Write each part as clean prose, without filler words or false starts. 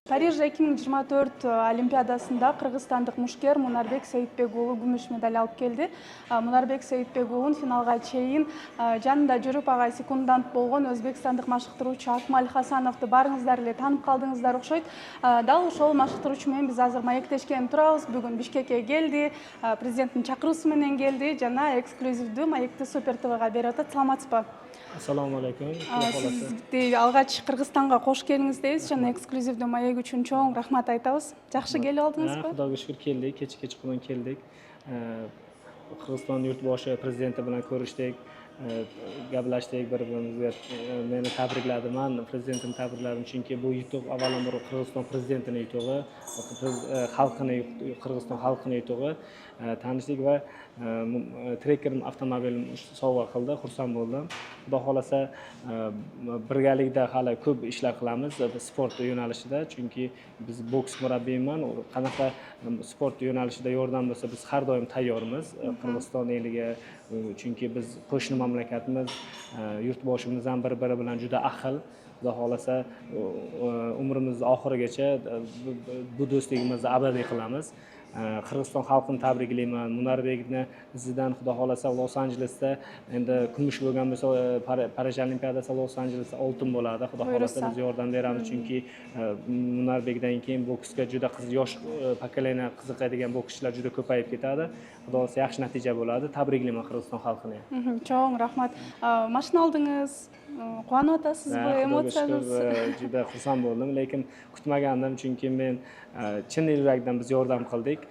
Париж 2024 Олимпиадасында кыргызстандык мушкер Мунарбек Сейитбек уулу күмүш медаль алып келди. Мунарбек Сейитбек уулун финалга чейин жанында жүрүп ага секундант болгон өзбекстандык машыктыруучу Акмаль Хасановду баарыңыздар эле таанып калдыңыздар окшойт. Дал ошол машыктыруучу менен биз азыр маектешкен турабыз. Бүгүн Бишкекке келди, президенттин чакыруусу менен келди жана эксклюзивдүү маекти Супер ТВга берип атат. Саламатсызбы? Assalomu alaykum. Сизди алгач Кыргызстанга кош келиңиз жана эксклюзивдүү маек үчүн чоң рахмат айтабыз. Жакшы келип алдыңызбы? Xudoga shukr keldik, kechqurun keldik. Qirg'iziston yurtboshi prezidenti bilan ko'rishdik, gaplashdik, bir-birimizga meni tabrikladi. Men prezidentni tabrikladim, chunki bu yutuq avvalambor Qirg'iziston prezidentining yutug'i, Qirg'iziston xalqining yutug'i. Tanishdik va Tracker avtomobilim sovg'a qildi, xursand bo'ldim. Xudo xolasa birgalikda hali ko'p ishlar qilamiz sport yo'nalishida, chunki biz boks murabbiyman. Qanaqa sport yo'nalishida yordam bo'lsa, biz har doim tayyormiz Qirg'iziston eliga, chunki biz qo'shni mamlakatimiz, yurtboshimiz ham bir-biri bilan juda ahil. Xudo xolasa umrimiz oxirigacha bu do'stligimizni abadiy qilamiz. Qirg'iziston xalqini tabriklayman. Munarbekni izidan xudo xolasa Los Anjelesda endi kumush bo'lgan bo'lsa, Parij Olimpiadasi Los Anjelesda oltin bo'ladi. Xudo xolasa biz yordam beramiz, chunki Munarbekdan keyin boksga juda yosh pokoleniya qiziqadigan bokschilar juda ko'payib ketadi. Xudo xolasa yaxshi natija bo'ladi. Tabriklayman Qirg'iziston xalqini. Cho'ng rahmat. Mashina oldingiz, quvonib o'tasizmi? Emotsiyangiz? Juda xursand bo'ldim, lekin kutmagandim, chunki men chin yurakdan biz yordam qildik.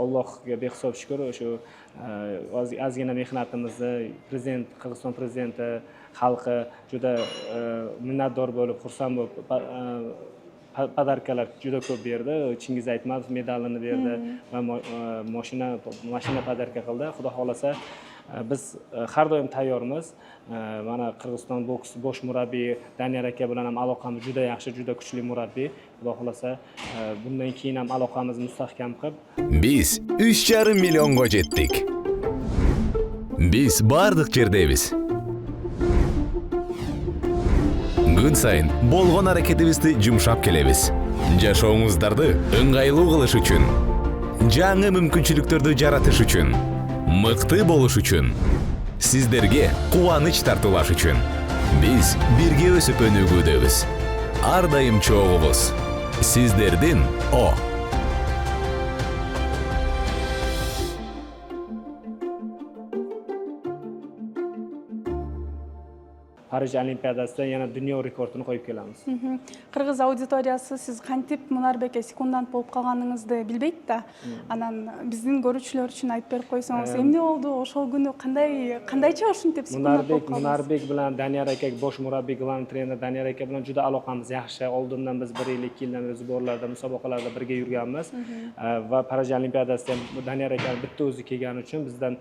Allohga behisob shukr, o'sha ozgina mehnatimizni Qirg'iziston prezidenti xalqi juda minnatdor bo'lib, xursand bo'lib podarkalar juda ko'p berdi. Chingiz Aytmatov medalini berdi va mashina podarka qildi. Xudo xolasa biz har doim tayyormiz. Mana Qirg'iziston boks bosh murabbiyi Daniyar aka bilan ham aloqamiz juda yaxshi, juda kuchli murabbiy. Xudo xolasa bundan keyin ham aloqamizni mustahkam qilib, biz 3,5 millionga jetdik. Biz bardıq jerdebиz. Gün сайын болгон аракетибизди жумшап келебиз. Жашооңуздарды ыңгайлуу кылыш үчүн, жаңы мүмкүнчүлүктөрдү жаратыш үчүн, мыкты болуш үчүн, сиздерге кубаныч тартуулаш үчүн биз бирге өсүп өнүгүүдөбүз. Ар дайым чогубуз. Сиздердин О. Parij Olimpiadasida yana dunyo rekordini qo'yib kelamiz. Qirg'iz auditoriyasi siz qantip Munarbekке sekundant bo'lib qolganingizdi bilbeyt da. Anan bizdin көрүүчүлөр үчүн айтып берип койсоңуз, эмне болду? Ошол күнү кандайча ушинтип секундант болуп калдыңыз? Munarbek bilan Daniyar aka, bosh murabbiy, glавный trener Daniyar aka bilan juda aloqamiz yaxshi. Oldindan biz 1 yil, 2 yildan beri zborlarda, musobaqalarda birga yurganmiz va Parij Olimpiadasida Daniyar aka bitta o'zi kelgani uchun bizdan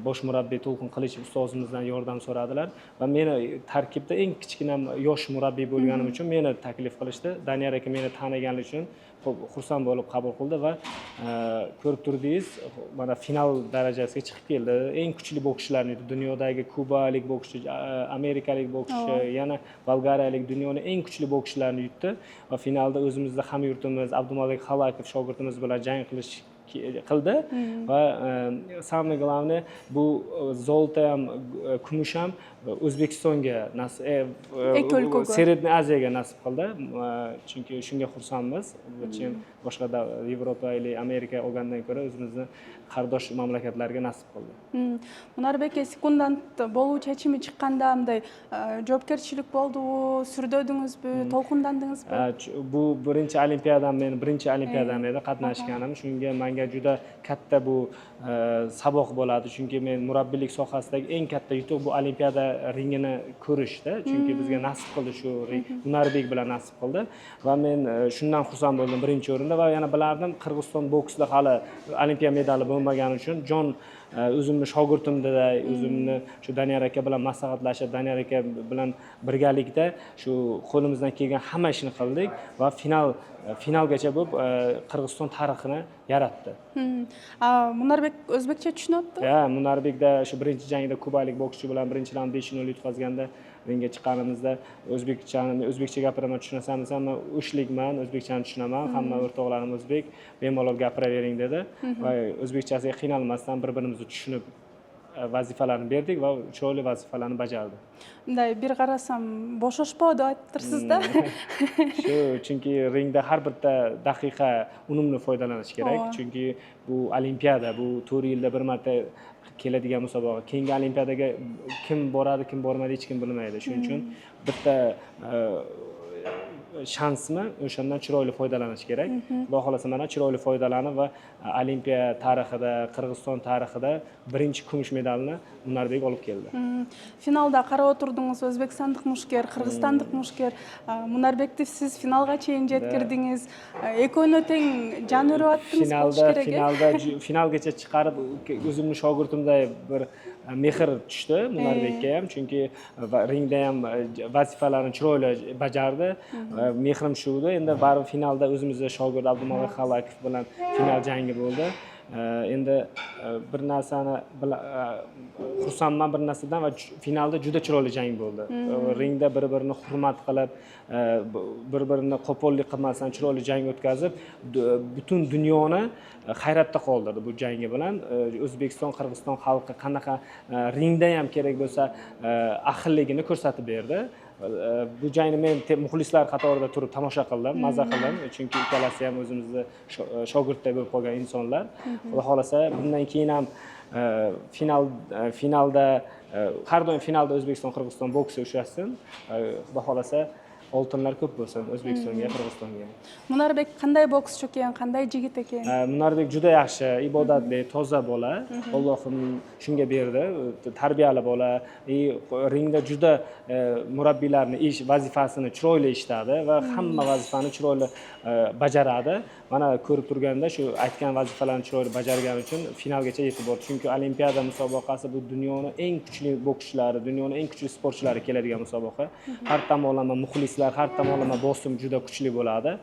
bosh murabbiy To'lqin Qilichev ustozimizdan yordam so'radilar va meni tarkibda eng kichkina yosh murabbiy bo'lganim uchun meni taklif qilishdi. Daniyar aka meni taniganligi uchun xursand bo'lib qabul qildi va ko'rib turdingiz, mana final darajasiga chiqib keldi. Eng kuchli bokschilarni dunyodagi kubalik bokschi, amerikalik bokschi, yana bolgariyalik dunyoning eng kuchli bokschilarini yutdi va finalda o'zimizda hamyurtimiz Abdumalik Halakov shogirdimiz bilan jang qildi va самое главное bu zolta ham kumush ham O'zbekistonga Sredney Aziyaga nasib qildi. Chunki shunga xursandmiz. Boshqa Yevropa yoki Amerika olgandan ko'ra o'zimizni qardosh mamlakatlarga nasib qildi. Munarbekке sekundant болуу чечими чыкканда мындай жоопкерчилик болдубу, сүрдөдүңүзбү, толкундандыңызбы? Bu birinchi olimpiadam, men birinchi olimpiadam edi qatnashganim. Shunga menga juda katta bu saboq bo'ladi, chunki men murabbiylik sohasidagi eng katta yutuq bu olimpiada ringini ko'rishdi, chunki bizga nasib qildi shu ring. Munarbek bilan nasib qildi va men shundan xursand bo'ldim birinchi o'rinda va yana bilardim Qirg'iziston boksida hali olimpiya medali bo'lmagani uchun jon o'zimni shogirdimda, o'zimni shu Daniyar aka bilan maslahatlashib, Daniyar aka bilan birgalikda shu qo'limizdan kelgan hamma ishni qildik va finalgacha bo'lib Qirg'iziston tarixini yaratdi. Munarbek o'zbekcha tushunadi? Munarbekda shu birinchi jangda kubalik bokschi bilan birinchi raund 5-0 yutqazganda ringga chiqqanimizda o'zbekcha gapiraman, tushunasanmi desam, men o'shlikman, o'zbekchani tushunaman, hamma o'rtoqlarim o'zbek, bemalol gapiravering dedi va o'zbekchasiga qiynalmasdan bir-birimizni tushunib vazifalarni berdik va chiroyli vazifalarni bajardi. Bunday bir qarasam bo'shashpadi ayttirsiz-da. Shu chunki ringda har bitta daqiqa unumli foydalanish kerak. Chunki bu olimpiada, bu 4 yilda bir marta keladigan musobaqa. Keyingi olimpiadaga kim boradi, kim bormaydi hech kim bilmaydi. Shuning uchun bitta shansmi o'shandan chiroyli foydalanish kerak. Xudo xolasa mana chiroyli foydalanib va olimpiya tarixida, Qirg'iziston tarixida birinchi kumush medalni Munarbek olib keldi. Finalda qarab o'tirdingiz, o'zbekistonlik mushkar, qirg'izistonlik mushkar. Munarbekni siz finalga cheyin jetkirdingiz. Ekko'ni teng jon uryaptingiz bo'lish kerak. Finalgacha chiqarib o'zimni shogirdimday bir mehr tushdi Munarbekka ham, chunki ringda ham vazifalarni chiroyli bajardi. Mehrim shu edi. Endi baribir finalda o'zimizning shogird Abdumalik Xalakov bilan final jangi bo'ldi. Endi bir narsani xursandman bir narsadan va finalda juda chiroyli jang bo'ldi. Ringda bir-birini hurmat qilib, bir-birini qo'pollik qilmasdan chiroyli jang o'tkazib, butun dunyoni hayratda qoldirdi bu jangi bilan. O'zbekiston, Qirg'iziston xalqi qanaqa ringda ham kerak bo'lsa ahilligini ko'rsatib berdi. Bu jangni men muxlislar qatorida turib tomosha qildim, maza qildim, chunki ikkalasi ham o'zimizni shogirdday bo'lib qolgan insonlar. Xudo xolasa bundan keyin ham finalda har doim finalda O'zbekiston Qirg'iziston boksi uchrasin. Xudo xolasa oltinlar ko'p bo'lsin O'zbekistonga, Qirg'izistonga. Munarbek qanday bokschi ekan, qanday yigit ekan? Munarbek juda yaxshi, ibodatli, toza bola. Allohim shunga berdi. Tarbiyali bola, ringda juda murabbiylarning ish vazifasini chiroyli ishladi va hamma vazifani chiroyli bajaradi. Mana ko'rib turganda shu aytgan vazifalarni chiroyli bajargani uchun finalgacha yetib bordi. Chunki olimpiada musobaqasi bu dunyoning eng kuchli bokschilari, dunyoning eng kuchli sportchilari keladigan musobaqa. Har tomonlama muxlislar, har tomonlama bosim juda kuchli bo'ladi.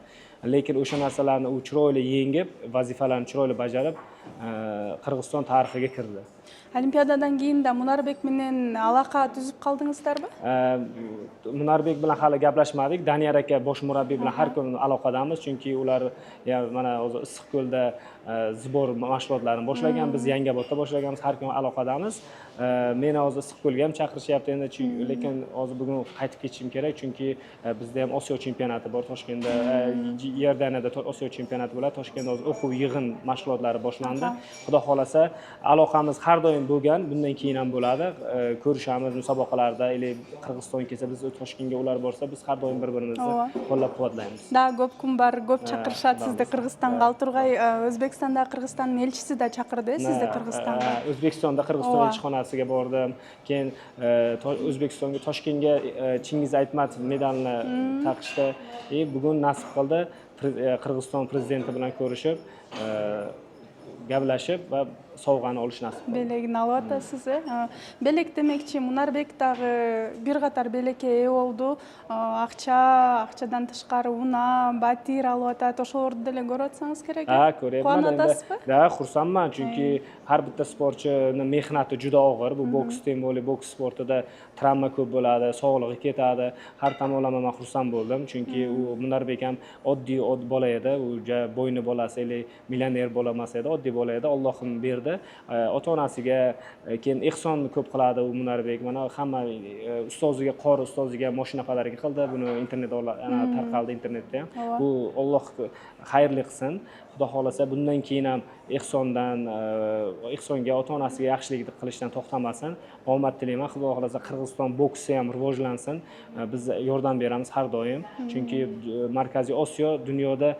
Lekin o'sha narsalarni u chiroyli yengib, vazifalarni chiroyli bajarib, Qirg'iziston tarixiga kirdi. Olimpiadadan keyinda Munarbek bilan aloqa tuzib qoldingizlarmi? Munarbek bilan hali gaplashmadik. Daniyar aka bosh murabbiy bilan har kuni aloqadamiz, chunki ular mana hozir Issiqko'lda zbor mashg'ulotlarini boshlagan, biz Yangiobodda boshlaganmiz, har kuni aloqadamiz. Meni hozir Issiqko'lga ham chaqirishyapti endi, lekin hozir bugun qaytib ketishim kerak, chunki bizda ham Osiyo chempionati bor Toshkentda, Iordaniyada Osiyo chempionati bo'ladi. Toshkentda hozir o'quv yig'in mashg'ulotlari boshlandi. Xudo xolasa aloqamiz har doim bo'lgan, bundan keyin ham bo'ladi. Ko'rishamiz musobaqalarda, Qirg'iziston kelsa, biz Toshkentga ular borsa, biz har doim bir-birimizni qo'llab-quvvatlaymiz. Da, ko'p kun bor, ko'p chaqirishadi sizda Qirg'izistonga. Alturg'ay O'zbekistonda Qirg'izistonning elchisi da chaqirdi sizda Qirg'izistonga. O'zbekistonda Qirg'iziston elchixonasiga bordim. Keyin O'zbekistonga, Toshkentga Chingiz Aytmatov medalni taqishdi. Bugun nasib qildi Qirg'iziston prezidenti bilan ko'rishib, gaplashib va sovg'ani olish nasib qildi. Belekni olyapsiz. Belek demoqchi, Munarbek dag'i bir qator belekka ega bo'ldi. Aqchadan tashqari una, batir olyapti. O'shalarni dele ko'ratsangiz kerak. Ha, ko'ryapman. Da, xursandman, chunki har bitta sportchini mehnati juda og'ir. Bu boks temboli, boks sportida travma ko'p bo'ladi, sog'lig'i ketadi. Har tomonlama men xursand bo'ldim, chunki u Munarbek ham oddiy bola edi. U bo'yni bolasi, millioner bola emas edi, oddiy bola edi. Allohim berdi. Ota-onasiga keyin ehson ko'p qiladi u Munarbek. Mana hamma ustoziga, qori ustoziga mashina pодарка qildi. Buni internetda tarqaldi internetda ham. Bu Alloh xayrli qilsin. Xudo xolasa bundan keyin ham ehsonga, ota-onasiga yaxshilik qilishdan to'xtamasin. Omad tilayman. Xudo xolasa Qirg'iziston boksi ham rivojlansin. Biz yordam beramiz har doim. Chunki Markaziy Osiyo dunyoda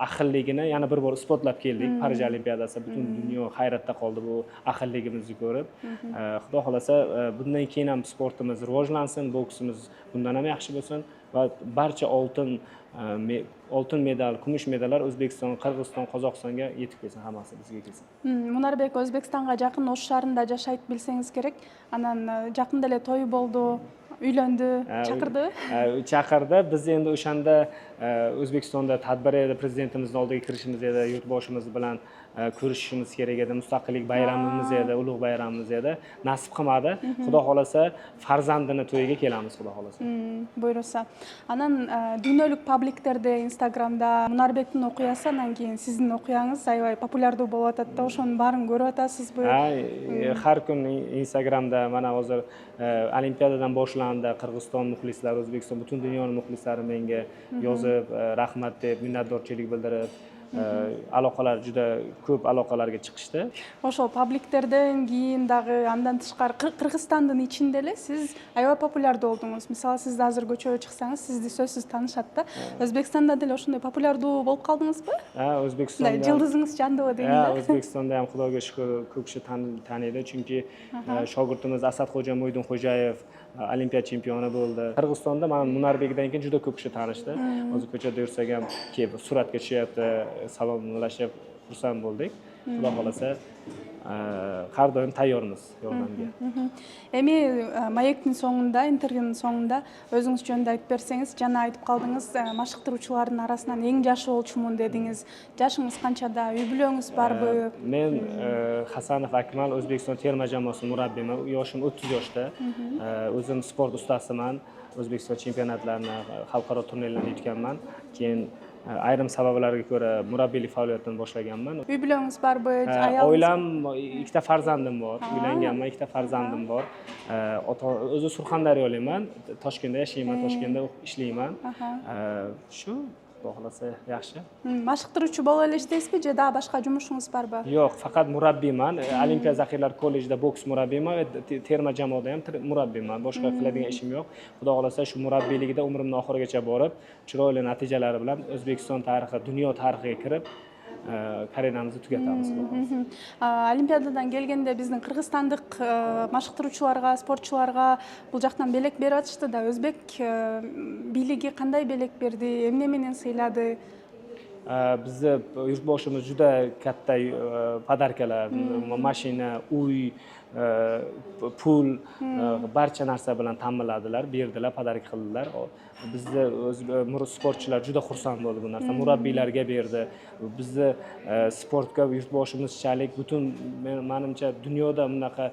ahilligini yana bir bor isbotlab keldik. Parij olimpiadasi butun dunyo hayratda qoldi bu ahilligimizni ko'rib. Xudo xolasa bundan keyin ham sportimiz rivojlansin, boksimiz bundan ham yaxshi bo'lsin va barcha oltin medal, kumush medallar O'zbekiston, Qirg'iziston, Qozog'istonga yetib kelsin, hammasi bizga kelsin. Munarbek O'zbekistonga yaqin O'sh shahrida yashaydi bilsangiz kerak. Anan yaqinda ele to'yi bo'ldi, uylandi, chaqirdi. Chaqirdi. Biz endi o'shanda O'zbekistonda tadbir edi, prezidentimiz oldiga kirishimiz edi, yurtboshimiz bilan ko'rishishimiz kerak edi. Mustaqillik bayramimiz edi, ulug' bayramimiz edi. Nasib qilmadi. Xudo xolasa farzandini to'yiga kelamiz, xudo xolasa. Buyursa. Анан дүйнөлүк пабликтерде, Instagramда Мунарбектин окуясы, анан кийин сиздин окуяңыз аябай популярдуу болуп атат да, ошонун баарын көрүп атасызбы? Har kun Instagramda mana hozir Olimpiadadan boshlandi, Qirg'iziston muxlislari, O'zbekiston, butun dunyoning muxlislari menga yozib, rahmat deb, minnatdorchilik bildirib, aloqalar juda ko'p aloqalarga chiqishdi. Ошол пабликтерден кийин дагы андан тышкары Кыргызстандын ичинде эле сиз аябай популярдуу болдуңуз. Мисалы, сиз азыр көчөгө чыксаңыз, сизди сөзсүз таанышат да. Өзбекстанда деле ошондой популярдуу болуп калдыңызбы? O'zbekistonda Жылдызыңыз жандыбы дегенде. O'zbekistonda ham Xudoga shukr ko'p kishi taniydi, chunki shogirdimiz Asadxo'ja Mo'ydinxo'jayev Olimpiya chempioni bo'ldi. Qirg'izistonda mana Munarbekdan keyin juda ko'p kishi tanishdi. Hozir ko'chada yursak ham kelib suratga tushyapti, salomlashib xursand bo'ldik. Xudo xolasa har doim tayyormiz yordamga. Эми маектин соңунда, интервьюнун соңунда өзүңүз жөнүндө айтып берсеңиз, жана айтып калдыңыз, машыктыруучулардын арасынан эң жашы болчумун дедиңиz. Жашыңыз канчада? Үй бүлөңүз барбы? Men Hasanov Akmal O'zbekiston terma jamoasining murabbiyman. Yoshim 30 yoshda. O'zim sport ustasiman. O'zbekiston chempionatlarini, xalqaro turnirlarni yutganman. Keyin ayrim sabablarga ko'ra murabbiylik faoliyatini boshlaganman. Uy бүлөңүz барбы? Аялыңыз? Oilam, ikkita farzandim bor. Uylanganman, ikkita farzandim bor. O'zi Surxondaryolikman, Toshkentda yashayman, Toshkentda ishlayman. Shu Xudo xolasa yaxshi. Машыктыруучу болуп эле иштейсизби же дагы башка жумушуңуз барбы? Yo'q, faqat murabbiyman. Olimpiya zaxiralari kollejida boks murabbiyman va terma jamoada ham murabbiyman. Boshqa qiladigan ishim yo'q. Xudo xolasa shu murabbiyligida umrimning oxirigacha borib, chiroyli natijalari bilan O'zbekiston tarixi, dunyo tarixiga kirib, karyeramызды tugatamiz. Олимпиададан келгенде биздин кыргызстандык машыктыруучуларга, спортчуларга бул жактан белек берип атышты да. Өзбек бийлиги кандай белек берди, эмне менен сыйлады? Bizni yurtboshimiz juda katta podarkalar, mashina, uy, pul, barcha narsa bilan ta'minladilar, berdilar, podarka qildilar. Bizni sportchilar juda xursand bo'ldi bu narsa. Murabbiylarga berdi. Bizni sportga yurtboshimizchalik butun menimcha dunyoda bunaqa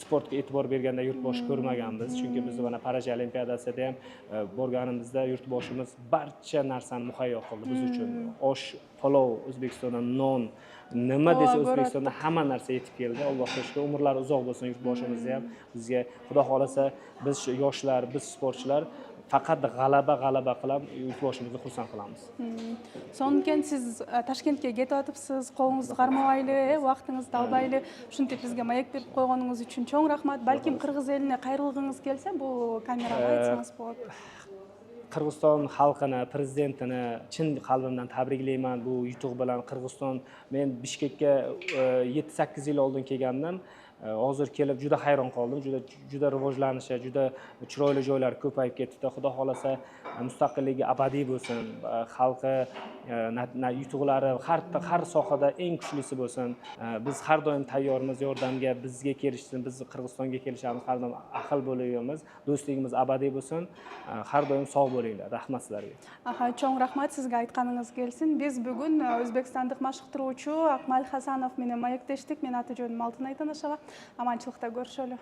sportga e'tibor berganda yurtboshi ko'rmaganmiz. Chunki biz mana Parij olimpiadasida ham borganimizda yurtboshimiz barcha narsani muhayyo qildi biz uchun. Osh, palov, O'zbekistondan non, nima desa O'zbekistonda hamma narsa yetib keldi. Allohga shukr, umrlari uzoq bo'lsin yurtboshimizni ham. Bizga Xudo xolasa biz yoshlar, biz sportchilar faqat g'alaba qilib yurtboshimizni xursand qilamiz. Сонун экен, сиз Ташкентке кетип атыпсыз, колуңузду кармабайлы, убактыңызды албайлы, ушинтип бизге маек берип койгонуңуз үчүн чоң рахмат. Балким кыргыз элине кайрылгыңыз келсе, бул камерага айтсаңыз болот. Qirg'iziston xalqini, prezidentini chin qalbimdan tabriklayman bu yutuq bilan. Qirg'iziston, men Bishkekka 7-8 yil oldin kelgandim. Hozir kelib juda hayron qoldim. Juda rivojlanishi, juda chiroyli joylar ko'payib ketdi. Xudo xolasa mustaqilligi abadiy bo'lsin. Xalqi yutuqlari har sohada eng kuchlisi bo'lsin. Biz har doim tayyormiz yordamga, bizga kelishsin, biz Qirg'izistonga kelishamiz, har doim ahil bo'lamiz. Do'stligimiz abadiy bo'lsin. Har doim sog' bo'linglar. Rahmat sizlarga. Cho'ng rahmat, sizga aytganingiz kelsin. Biz bugun o'zbekistonlik mashg'ulotchi Akmal Hasanov menен маектештик. Men аты-жөнүм Алтынай Танашева. Аманчылыкта көрүшөлү.